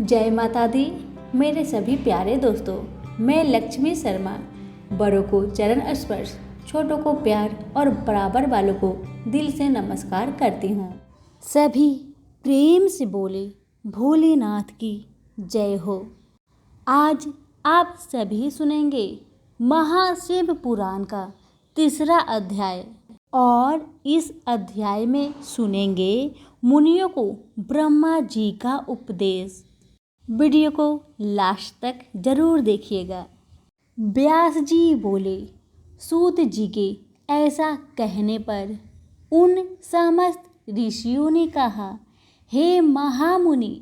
जय माता दी। मेरे सभी प्यारे दोस्तों, मैं लक्ष्मी शर्मा बड़ों को चरण स्पर्श, छोटों को प्यार और बराबर वालों को दिल से नमस्कार करती हूँ। सभी प्रेम से बोले भोलेनाथ की जय हो। आज आप सभी सुनेंगे महाशिव पुराण का 3रा अध्याय और इस अध्याय में सुनेंगे मुनियों को ब्रह्मा जी का उपदेश। वीडियो को लास्ट तक जरूर देखिएगा। व्यास जी बोले, सूत जी के ऐसा कहने पर उन समस्त ऋषियों ने कहा, हे महामुनि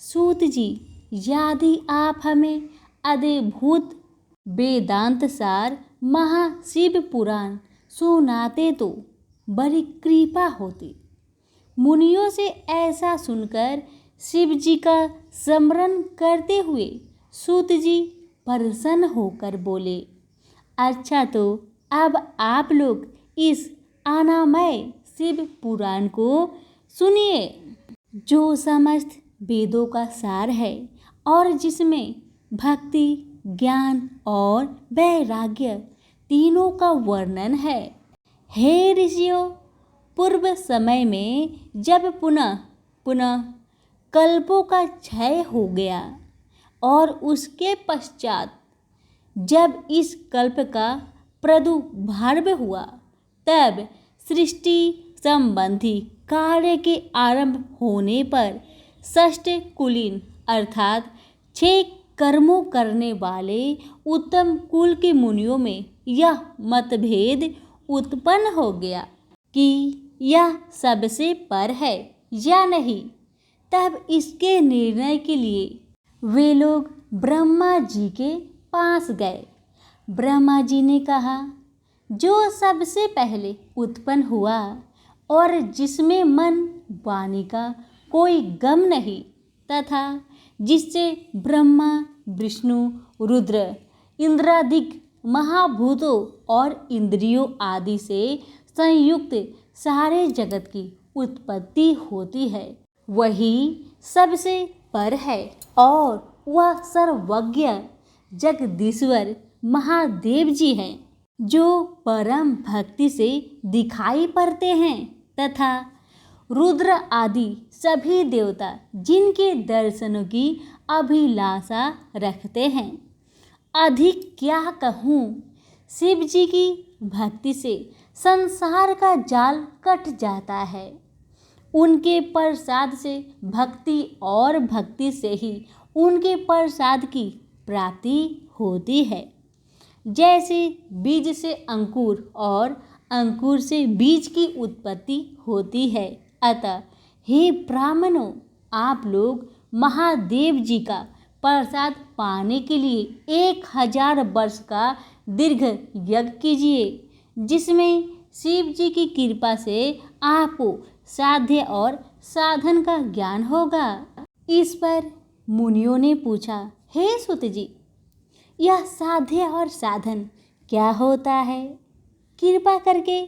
सूत जी, यदि आप हमें अद्भुत वेदांत सार महाशिव पुराण सुनाते तो बड़ी कृपा होती। मुनियों से ऐसा सुनकर शिव जी का स्मरण करते हुए सूत जी प्रसन्न होकर बोले, अच्छा तो अब आप लोग इस अनामय शिव पुराण को सुनिए, जो समस्त वेदों का सार है और जिसमें भक्ति, ज्ञान और वैराग्य तीनों का वर्णन है। हे ऋषियों, पूर्व समय में जब पुनः कल्पों का क्षय हो गया और उसके पश्चात जब इस कल्प का प्रादुर्भाव हुआ, तब सृष्टि संबंधी कार्य के आरंभ होने पर षष्ठ कुलीन अर्थात 6 कर्मों करने वाले उत्तम कुल के मुनियों में यह मतभेद उत्पन्न हो गया कि यह सबसे पर है या नहीं। तब इसके निर्णय के लिए वे लोग ब्रह्मा जी के पास गए। ब्रह्मा जी ने कहा, जो सबसे पहले उत्पन्न हुआ और जिसमें मन वाणी का कोई गम नहीं तथा जिससे ब्रह्मा, विष्णु, रुद्र, इंद्रादिक महाभूतों और इंद्रियों आदि से संयुक्त सारे जगत की उत्पत्ति होती है, वही सबसे पर है और वह सर्वज्ञ जगदीश्वर महादेव जी हैं, जो परम भक्ति से दिखाई पड़ते हैं तथा रुद्र आदि सभी देवता जिनके दर्शनों की अभिलाषा रखते हैं। अधिक क्या कहूँ, शिव जी की भक्ति से संसार का जाल कट जाता है। उनके प्रसाद से भक्ति और भक्ति से ही उनके प्रसाद की प्राप्ति होती है। जैसे बीज से अंकुर और अंकुर से बीज की उत्पत्ति होती है। अतः हे ब्राह्मणों, आप लोग महादेव जी का प्रसाद पाने के लिए 1000 वर्ष का दीर्घ यज्ञ कीजिए, जिसमें शिव जी की कृपा से आपको साध्य और साधन का ज्ञान होगा। इस पर मुनियों ने पूछा, हे सूत जी, यह साध्य और साधन क्या होता है? कृपा करके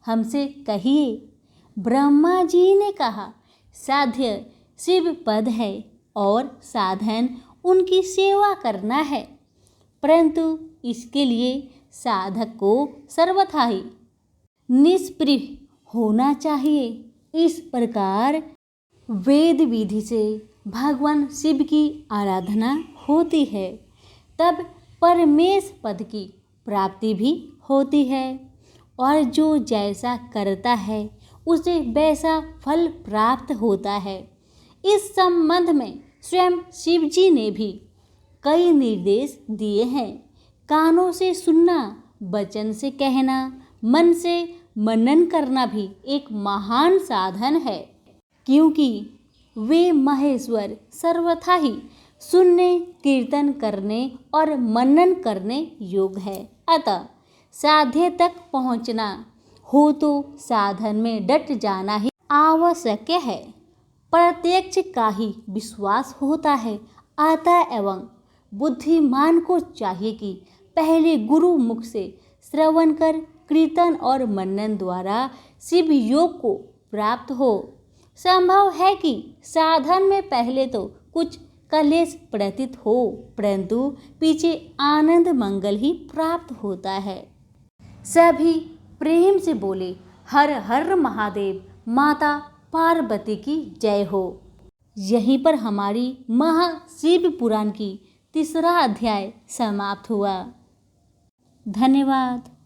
हमसे कहिए। ब्रह्मा जी ने कहा, साध्य शिव पद है और साधन उनकी सेवा करना है, परंतु इसके लिए साधक को सर्वथा ही निष्पृह होना चाहिए। इस प्रकार वेद विधि से भगवान शिव की आराधना होती है, तब परमेश पद की प्राप्ति भी होती है और जो जैसा करता है उसे वैसा फल प्राप्त होता है। इस संबंध में स्वयं शिव जी ने भी कई निर्देश दिए हैं। कानों से सुनना, वचन से कहना, मन से मनन करना भी एक महान साधन है, क्योंकि वे महेश्वर सर्वथा ही सुनने, कीर्तन करने और मनन करने योग्य है। अतः साध्य तक पहुँचना हो तो साधन में डट जाना ही आवश्यक है। प्रत्यक्ष का ही विश्वास होता है। अतः एवं बुद्धिमान को चाहिए कि पहले गुरु मुख से श्रवण कर कीर्तन और मनन द्वारा शिव योग को प्राप्त हो। संभव है कि साधन में पहले तो कुछ कलेश प्रतीत हो, परंतु पीछे आनंद मंगल ही प्राप्त होता है। सभी प्रेम से बोले हर हर महादेव, माता पार्वती की जय हो। यहीं पर हमारी महाशिव पुराण की तीसरा अध्याय समाप्त हुआ। धन्यवाद।